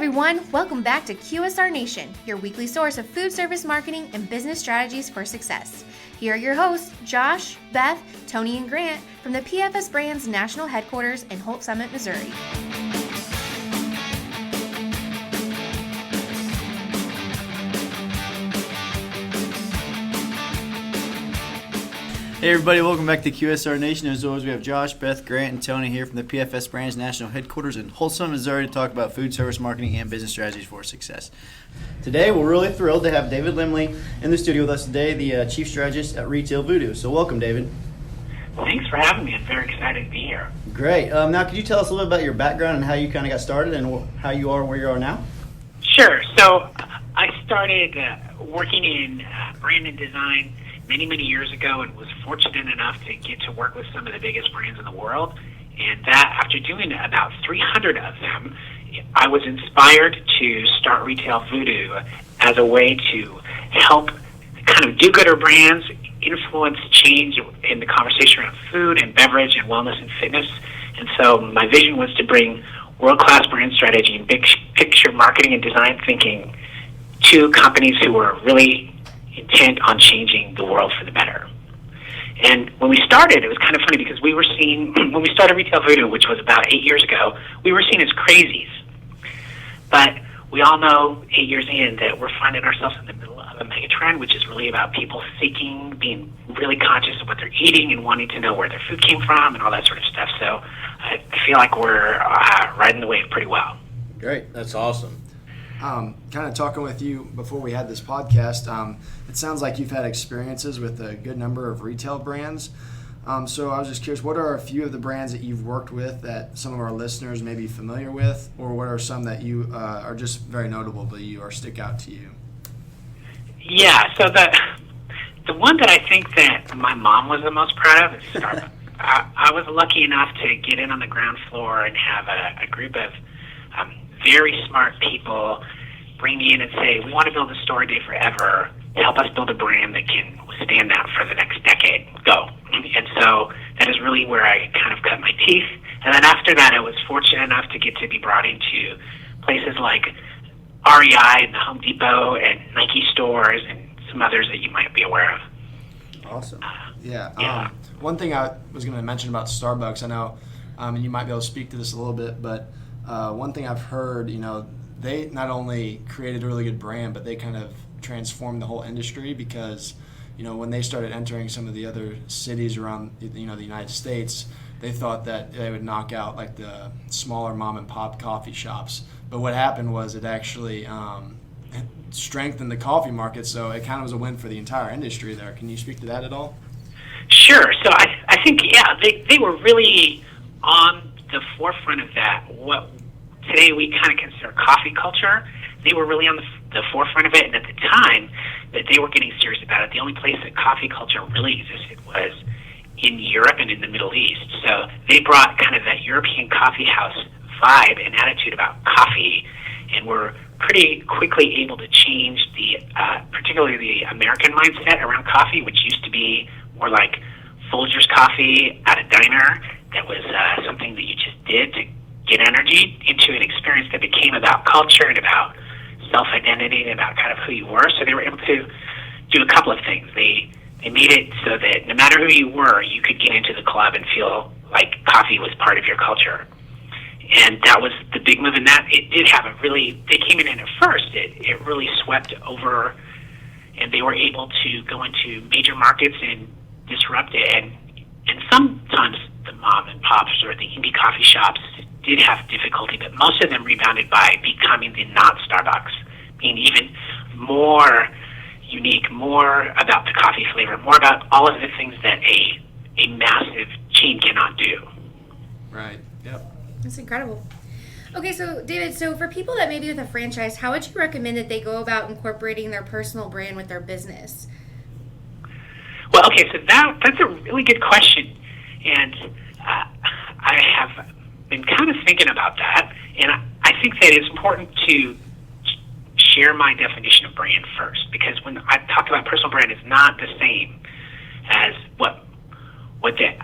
everyone, welcome back to QSR Nation, your weekly source of food service marketing and business strategies for success. Here are your hosts, Josh, Beth, Tony, and Grant from the PFS Brands National Headquarters in Holt Summit, Missouri. Hey everybody, welcome back to QSR Nation. As always, we have Josh, Beth, Grant, and Tony here from the PFS Brands National Headquarters in Holt Summit, Missouri to talk about food service marketing and business strategies for success. Today, we're really thrilled to have David Lemley in the studio with us today, the Chief Strategist at Retail Voodoo. So welcome, David. Thanks for having me. I'm very excited to be here. Great. Now, could you tell us a little bit about your background and how you kind of got started and how you are where you are now? Sure. So I started working in brand and design many years ago and was fortunate enough to get to work with some of the biggest brands in the world. And that, after doing about 300 of them, I was inspired to start Retail Voodoo as a way to help kind of do-gooder brands influence change in the conversation around food and beverage and wellness and fitness. And so my vision was to bring world-class brand strategy and big picture marketing and design thinking to companies who were really intent on changing the world for the better. And when we started, it was kind of funny because we were seen, when we started Retail Voodoo, which was about 8 years ago, we were seen as crazies. But we all know 8 years in that we're finding ourselves in the middle of a mega trend, which is really about people seeking, being really conscious of what they're eating and wanting to know where their food came from and all that sort of stuff. So I feel like we're riding the wave pretty well. Great. That's awesome. Kind of talking with you before we had this podcast, it sounds like you've had experiences with a good number of retail brands. So I was just curious, what are a few of the brands that you've worked with that some of our listeners may be familiar with, or what are some that you are just very notable to you or stick out to you? Yeah, so the one that I think that my mom was the most proud of is Starbucks. I was lucky enough to get in on the ground floor and have a group of very smart people bring me in and say, we want to build a store a day forever, help us build a brand that can withstand that for the next decade. Go. And so that is really where I kind of cut my teeth. And then after that, I was fortunate enough to get to be brought into places like REI and the Home Depot and Nike stores and some others that you might be aware of. Awesome. Yeah. One thing I was going to mention about Starbucks, I know, and you might be able to speak to this a little bit, but one thing I've heard, they not only created a really good brand, but they kind of transformed the whole industry because, when they started entering some of the other cities around, the United States, they thought that they would knock out like the smaller mom and pop coffee shops. But what happened was it actually strengthened the coffee market, so it kind of was a win for the entire industry there. Can you speak to that at all? Sure. So I think, they were really on the forefront of that. What today we kind of consider coffee culture, they were really on the forefront of it, and at the time that they were getting serious about it, the only place that coffee culture really existed was in Europe and in the Middle East. So they brought kind of that European coffee house vibe and attitude about coffee, and were pretty quickly able to change particularly the American mindset around coffee, which used to be more like Folgers coffee at a diner. That was something that you just did to get energy, into an experience that became about culture and about self-identity and about kind of who you were. So they were able to do a couple of things. They made it so that no matter who you were, you could get into the club and feel like coffee was part of your culture. And that was the big move in that. It did have they came in at first, it really swept over, and they were able to go into major markets and disrupt it. And sometimes the mom and pops or the indie coffee shops did have difficulty, but most of them rebounded by becoming the not Starbucks, being even more unique, more about the coffee flavor, more about all of the things that a massive chain cannot do. Right. Yep. That's incredible. Okay, so David, for people that may be with a franchise, how would you recommend that they go about incorporating their personal brand with their business? Well, okay, so that's a really good question. And I have been kind of thinking about that, and I think that it's important to share my definition of brand first, because when I talk about personal brand, it's not the same as what the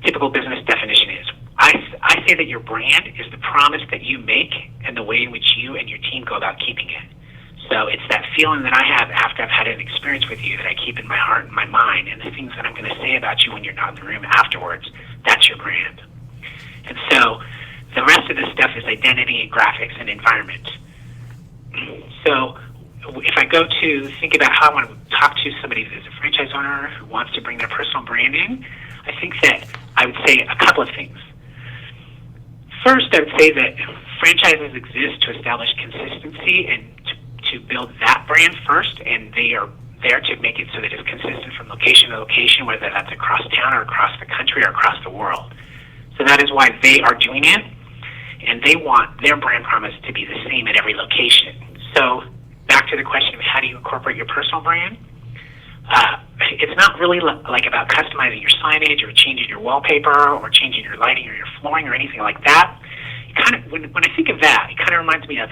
typical business definition is. I say that your brand is the promise that you make and the way in which you and your team go about keeping it. So it's that feeling that I have after I've had an experience with you that I keep in my heart and my mind, and the things that I'm going to say about you when you're not in the room afterwards, that's your brand. And so the rest of the stuff is identity and graphics and environment. So if I go to think about how I want to talk to somebody who's a franchise owner who wants to bring their personal brand in, I think that I would say a couple of things. First, I would say that franchises exist to establish consistency and to build that brand first, and they are there to make it so that it's consistent from location to location, whether that's across town or across the country or across the world. So that is why they are doing it, and they want their brand promise to be the same at every location. So back to the question of how do you incorporate your personal brand? It's not really like about customizing your signage or changing your wallpaper or changing your lighting or your flooring or anything like that. It kind of, when I think of that, it kind of reminds me of,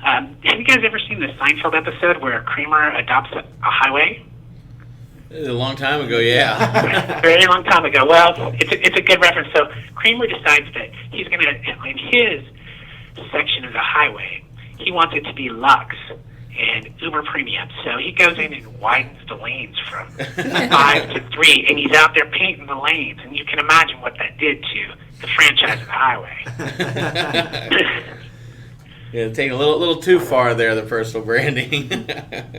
have you guys ever seen the Seinfeld episode where Kramer adopts a highway? A long time ago, yeah. A very long time ago. Well, it's a good reference. So Kramer decides that he's going to, in his section of the highway, he wants it to be luxe and uber premium. So he goes in and widens the lanes from 5 to 3, and he's out there painting the lanes. And you can imagine what that did to the franchise of the highway. Yeah, taking a little too far there, the personal branding.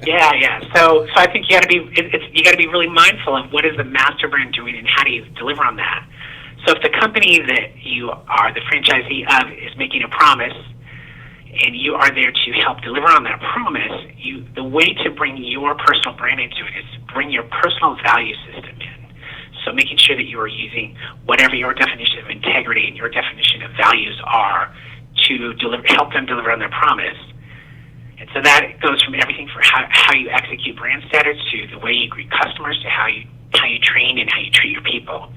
Yeah. So I think you got to be really mindful of what is the master brand doing and how do you deliver on that. So if the company that you are the franchisee of is making a promise, and you are there to help deliver on that promise, the way to bring your personal brand into it is bring your personal value system in. So making sure that you are using whatever your definition of integrity and your definition of values are to help them deliver on their promise. And so that goes from everything for how you execute brand standards to the way you greet customers to how you train and how you treat your people.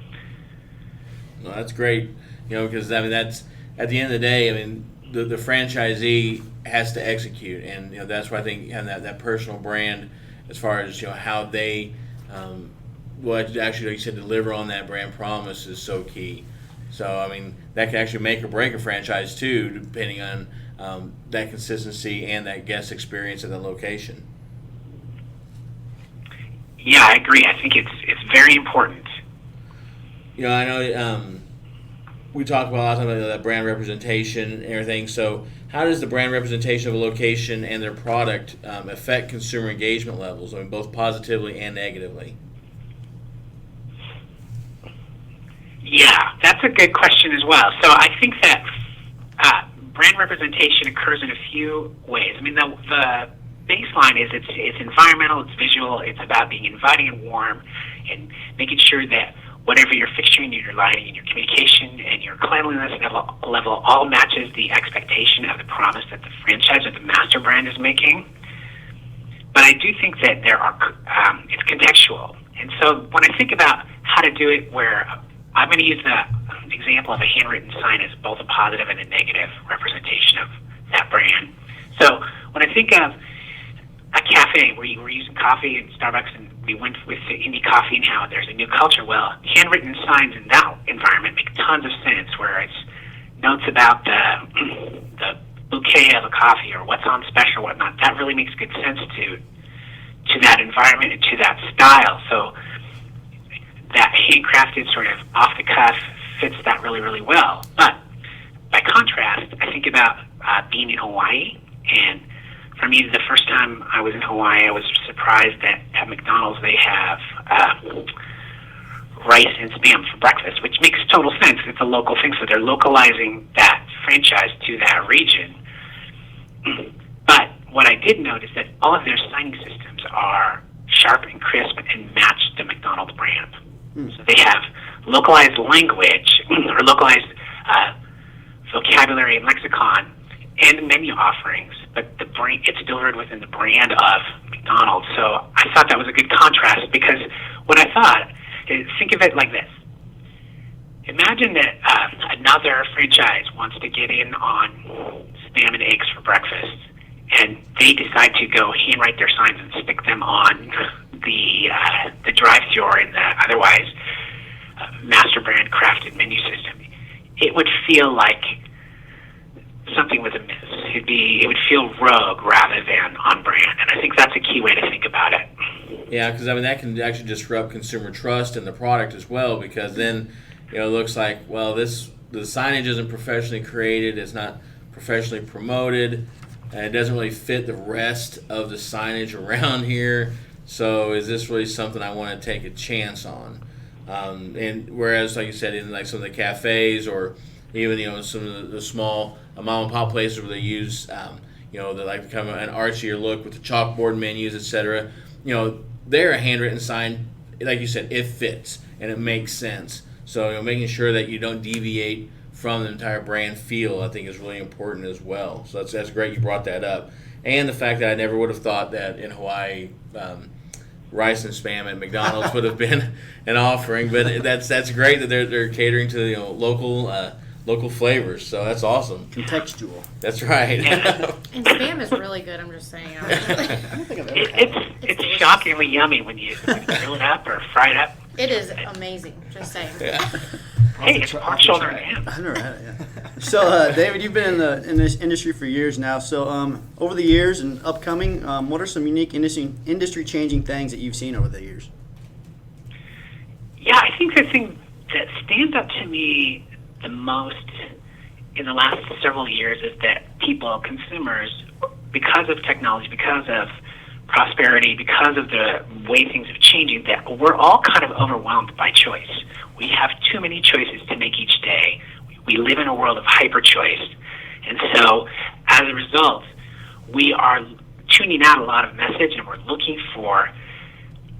Well, that's great, because that's at the end of the day. I mean, the franchisee has to execute, and that's why I think having that personal brand, as far as how they, what actually, like you said, deliver on that brand promise is so key. So I mean, that can actually make or break a franchise too, depending on that consistency and that guest experience at the location. Yeah, I agree. I think it's very important. I know we talk about a lot about that brand representation and everything. So how does the brand representation of a location and their product affect consumer engagement levels? I mean, both positively and negatively. Yeah, that's a good question as well. So I think that brand representation occurs in a few ways. I mean, the baseline is it's environmental, it's visual, it's about being inviting and warm, and making sure that whatever you're fixturing, your lighting, and your communication, and your cleanliness level all matches the expectation of the promise that the franchise or the master brand is making. But I do think that it's contextual. And so when I think about how to do it, where I'm going to use the example of a handwritten sign as both a positive and a negative representation of that brand. So when I think of a cafe where you were using coffee in Starbucks and we went with the indie coffee and how there's a new culture, well, handwritten signs in that environment make tons of sense, where it's notes about the bouquet of a coffee or what's on special or whatnot. That really makes good sense to that environment and to that style. So that handcrafted sort of off the cuff fits that really, really well. But by contrast, I think about being in Hawaii, and for me, the first time I was in Hawaii, I was surprised that at McDonald's they have rice and Spam for breakfast, which makes total sense. It's a local thing, so they're localizing that franchise to that region. But what I did note is that all of their signing systems are sharp and crisp and match the McDonald's brand. So they have localized language or localized vocabulary and lexicon and menu offerings, but it's delivered within the brand of McDonald's. So I thought that was a good contrast, because what I thought is, think of it like this. Imagine that another franchise wants to get in on Spam and eggs for breakfast, and they decide to go handwrite their signs and stick them on the drive-thru or in the otherwise master brand crafted menu system. it would feel like something was amiss. It would feel rogue rather than on brand, and I think that's a key way to think about it. Yeah, because that can actually disrupt consumer trust in the product as well, because then it looks like, well, the signage isn't professionally created, it's not professionally promoted, and it doesn't really fit the rest of the signage around here. So is this really something I want to take a chance on? And whereas, like you said, in like some of the cafes or even some of the small mom and pop places where they use they like to come an archier look with the chalkboard menus, etc. They're a handwritten sign, like you said, it fits and it makes sense. So making sure that you don't deviate from the entire brand feel, I think, is really important as well. So that's great you brought that up, and the fact that I never would have thought that in Hawaii. Rice and spam at McDonald's would have been an offering, but that's great that they're catering to local flavors. So that's awesome. Contextual. That's right. And spam is really good. I'm just saying. I don't think I've ever had it. It's shockingly yummy when you grill it up or fry it up. It is amazing. Just saying. Yeah. Hey, it's pork shoulder and ham. I've never had it, yeah. So, David, you've been in this industry for years now. So, over the years and upcoming, what are some unique industry-changing things that you've seen over the years? Yeah, I think the thing that stands out to me the most in the last several years is that people, consumers, because of technology, because of prosperity, because of the way things have changed, that we're all kind of overwhelmed by choice. We have too many choices to make each day. We live in a world of hyper-choice. And so, as a result, we are tuning out a lot of message, and we're looking for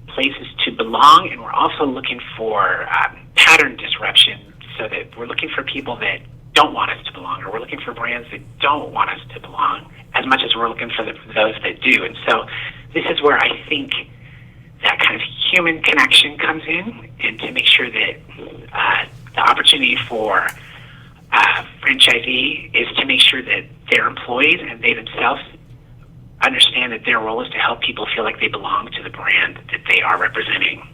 places to belong, and we're also looking for pattern disruption, so that we're looking for people that don't want us to belong, or we're looking for brands that don't want us to belong, as much as we're looking for those that do. And so this is where I think that kind of human connection comes in, and to make sure that the opportunity for franchisee is to make sure that their employees and they themselves understand that their role is to help people feel like they belong to the brand that they are representing.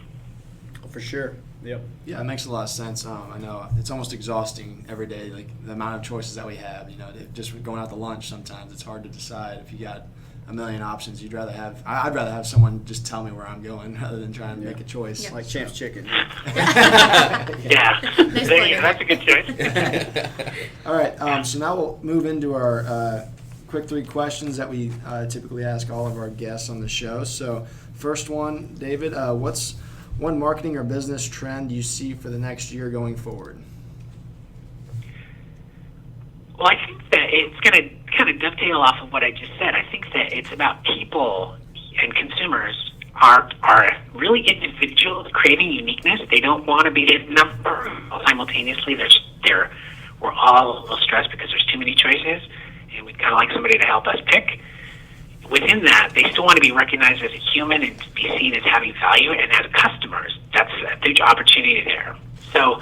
For sure. Yep. Yeah, it makes a lot of sense. I know it's almost exhausting every day, like the amount of choices that we have. Just going out to lunch, sometimes it's hard to decide if you got a million options. I'd rather have someone just tell me where I'm going rather than try and make a choice. Yeah. Like Champ's Chicken. Yeah, Nice there you plug. go. That's a good choice. All right, so now we'll move into our quick 3 questions that we typically ask all of our guests on the show. So first one, David, what's one marketing or business trend you see for the next year going forward? Well, I think that it's going to kind of dovetail off of what I just said. I think that it's about people and consumers are really individuals craving uniqueness. They don't want to be a number. Simultaneously, we're all a little stressed because there's too many choices, and we'd kind of like somebody to help us pick. Within that, they still want to be recognized as a human and be seen as having value, and as customers, that's a huge opportunity there. So,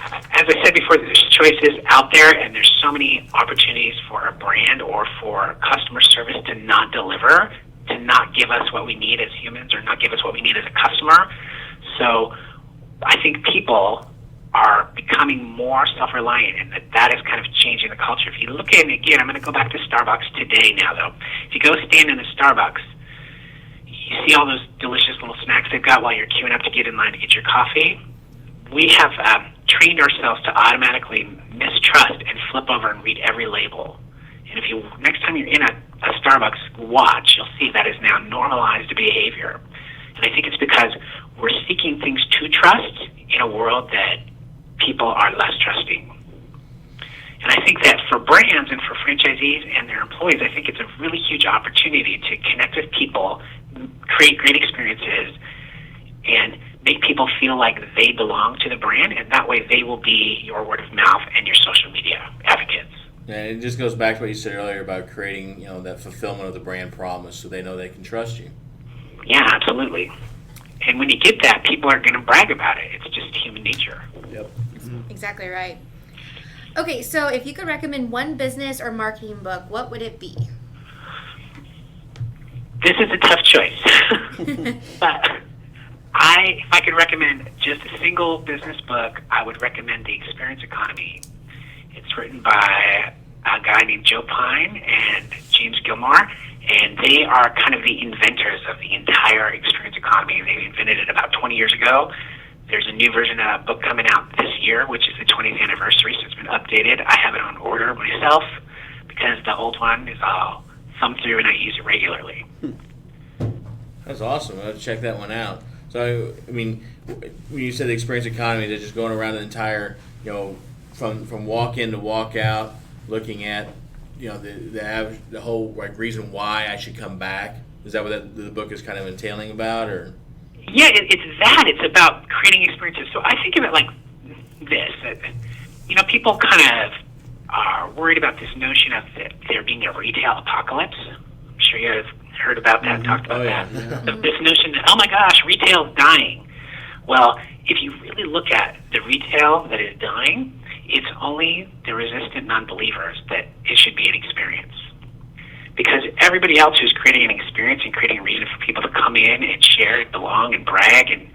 as I said before, there's choices out there, and there's so many opportunities for a brand or for customer service to not deliver, to not give us what we need as humans, or not give us what we need as a customer. So I think people are becoming more self-reliant, and that is kind of changing the culture. If you look at it again, I'm going to go back to Starbucks today now, though. If you go stand in a Starbucks, you see all those delicious little snacks they've got while you're queuing up to get in line to get your coffee. We have trained ourselves to automatically mistrust and flip over and read every label. And if you next time you're in a Starbucks watch, you'll see that is now normalized behavior. And I think it's because we're seeking things to trust in a world that people are less trusting. And I think that for brands and for franchisees and their employees, I think it's a really huge opportunity to connect with people, create great experiences, and make people feel like they belong to the brand, and that way they will be your word of mouth and your social media advocates. Yeah, it just goes back to what you said earlier about creating, that fulfillment of the brand promise, so they know they can trust you. Yeah, absolutely. And when you get that, people are going to brag about it. It's just human nature. Yep. Exactly right. Okay, so if you could recommend one business or marketing book, what would it be? This is a tough choice. But if I could recommend just a single business book, I would recommend The Experience Economy. It's written by a guy named Joe Pine and James Gilmore, and they are kind of the inventors of the entire experience economy. They invented it about 20 years ago. There's a new version of that book coming out this year, which is the 20th anniversary, so it's been updated. I have it on order myself because the old one is all thumbed through and I use it regularly. That's awesome. I'll check that one out. So, I mean, when you said the experience economy, they're just going around the entire, from walk in to walk out, looking at, the whole reason why I should come back. Is that what the book is kind of entailing about, or? Yeah, it's that. It's about creating experiences. So I think of it like this. People kind of are worried about this notion of there being a retail apocalypse. I'm sure you guys heard about that, talked about that. Yeah. This notion that, oh my gosh, retail is dying. Well, if you really look at the retail that is dying, it's only the resistant non-believers that it should be an experience. Because everybody else who's creating an experience and creating a reason for people to come in and share and belong and brag and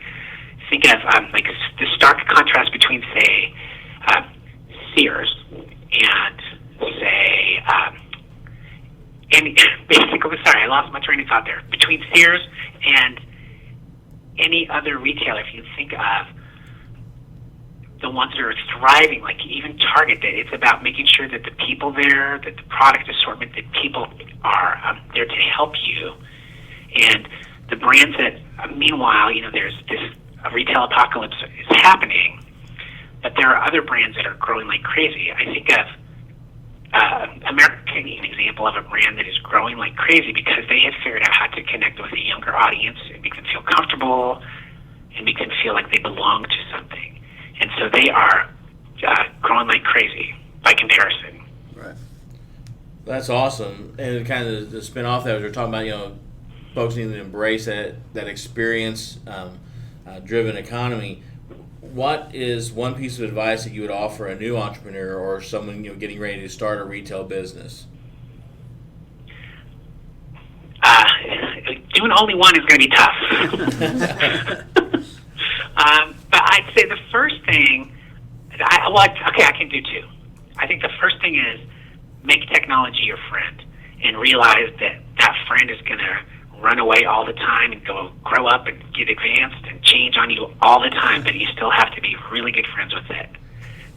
think of like the stark contrast between, say, Sears and, say, basically, sorry, I lost my train of thought there. Between Sears and any other retailer, if you think of the ones that are thriving, like even Target, that it's about making sure that the people there, that the product assortment, that people are there to help you. And the brands that, meanwhile, there's this retail apocalypse is happening, but there are other brands that are growing like crazy. I think of American, an example of a brand that is growing like crazy because they have figured out how to connect with a younger audience and make them feel comfortable and make them feel like they belong to something. And so they are growing like crazy by comparison. Right. That's awesome. And kind of the spin off that, we're talking about, folks need to embrace that experience driven economy. What is one piece of advice that you would offer a new entrepreneur or someone getting ready to start a retail business? Doing only one is going to be tough. But I'd say the first thing, I can do two. I think the first thing is make technology your friend and realize that friend is going to run away all the time and grow up and get advanced and change on you all the time, but you still have to be really good friends with it.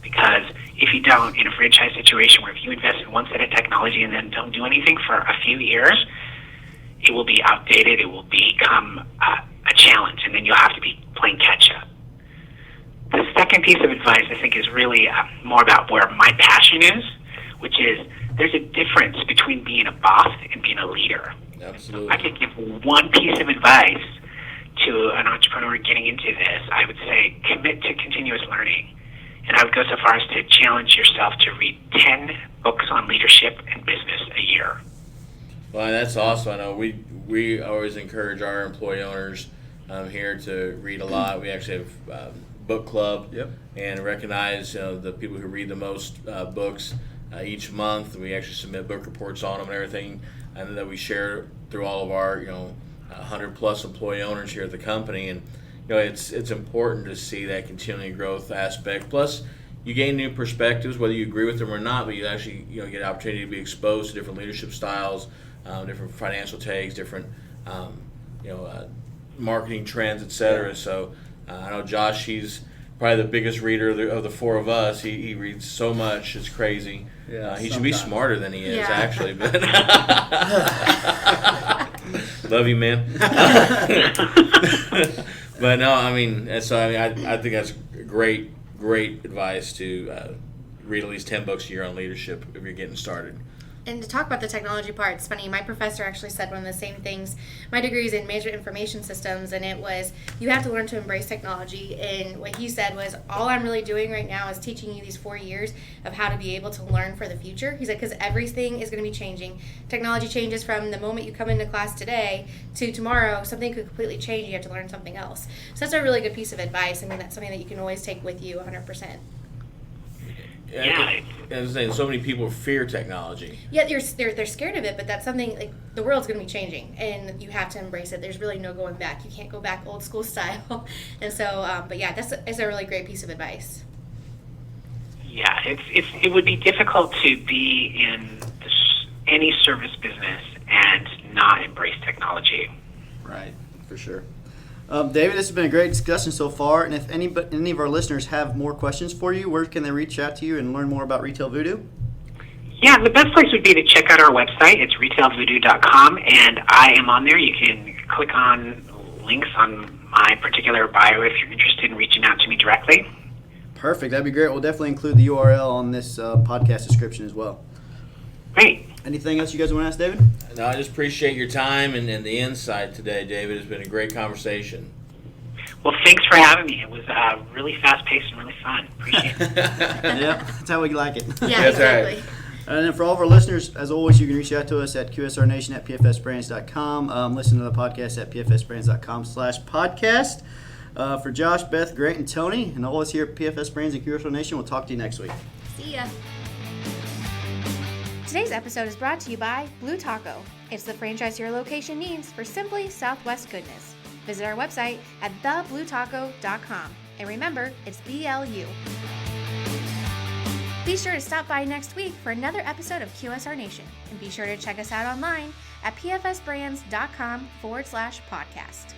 Because if you don't, in a franchise situation where if you invest in one set of technology and then don't do anything for a few years, it will be outdated, it will become a challenge, and then you'll have to be playing catch-up. The second piece of advice, I think, is really more about where my passion is, which is there's a difference between being a boss and being a leader. Absolutely. I could give one piece of advice to an entrepreneur getting into this. I would say commit to continuous learning. And I would go so far as to challenge yourself to read 10 books on leadership and business a year. Well, that's awesome. I know we always encourage our employee owners here to read a lot. We actually have book club and recognize the people who read the most books each month. We actually submit book reports on them and everything, and that we share through all of our 100 plus employee owners here at the company. And it's important to see that continuing growth aspect. Plus, you gain new perspectives, whether you agree with them or not. But you actually get an opportunity to be exposed to different leadership styles, different financial takes, different marketing trends, etc. So I know Josh, he's probably the biggest reader of the four of us. He reads so much, it's crazy. Yeah, he should be smarter than he is, Yeah. actually. But love you, man. But no, I think that's great advice to read at least 10 books a year on leadership if you're getting started. And to talk about the technology part, it's funny, my professor actually said one of the same things. My degree is in management information systems, and it was, you have to learn to embrace technology. And what he said was, all I'm really doing right now is teaching you these 4 years of how to be able to learn for the future. He said, because everything is going to be changing. Technology changes from the moment you come into class today to tomorrow. Something could completely change. You have to learn something else. So that's a really good piece of advice. I mean, that's something that you can always take with you 100%. Yeah. I was saying, so many people fear technology. Yeah, they're scared of it, but that's something, like, the world's going to be changing, and you have to embrace it. There's really no going back. You can't go back old school style. And so, but yeah, that's a really great piece of advice. Yeah, it would be difficult to be in any service business and not embrace technology. Right, for sure. David, this has been a great discussion so far. And if any of our listeners have more questions for you, where can they reach out to you and learn more about Retail Voodoo? Yeah, the best place would be to check out our website. It's retailvoodoo.com, and I am on there. You can click on links on my particular bio if you're interested in reaching out to me directly. Perfect. That'd be great. We'll definitely include the URL on this podcast description as well. Great. Anything else you guys want to ask David? No, I just appreciate your time and the insight today, David. It's been a great conversation. Well, thanks for having me. It was really fast-paced and really fun. Appreciate it. Yeah, that's how we like it. Yeah, That's exactly. right. And then for all of our listeners, as always, you can reach out to us at qsrnation@pfsbrands.com. Listen to the podcast at pfsbrands.com/podcast. For Josh, Beth, Grant, and Tony, and all of us here at PFS Brands and QSR Nation, we'll talk to you next week. See ya. Today's episode is brought to you by Blue Taco. It's the franchise your location needs for simply Southwest goodness. Visit our website at thebluetaco.com. And remember, it's BLU. Be sure to stop by next week for another episode of QSR Nation. And be sure to check us out online at pfsbrands.com/podcast.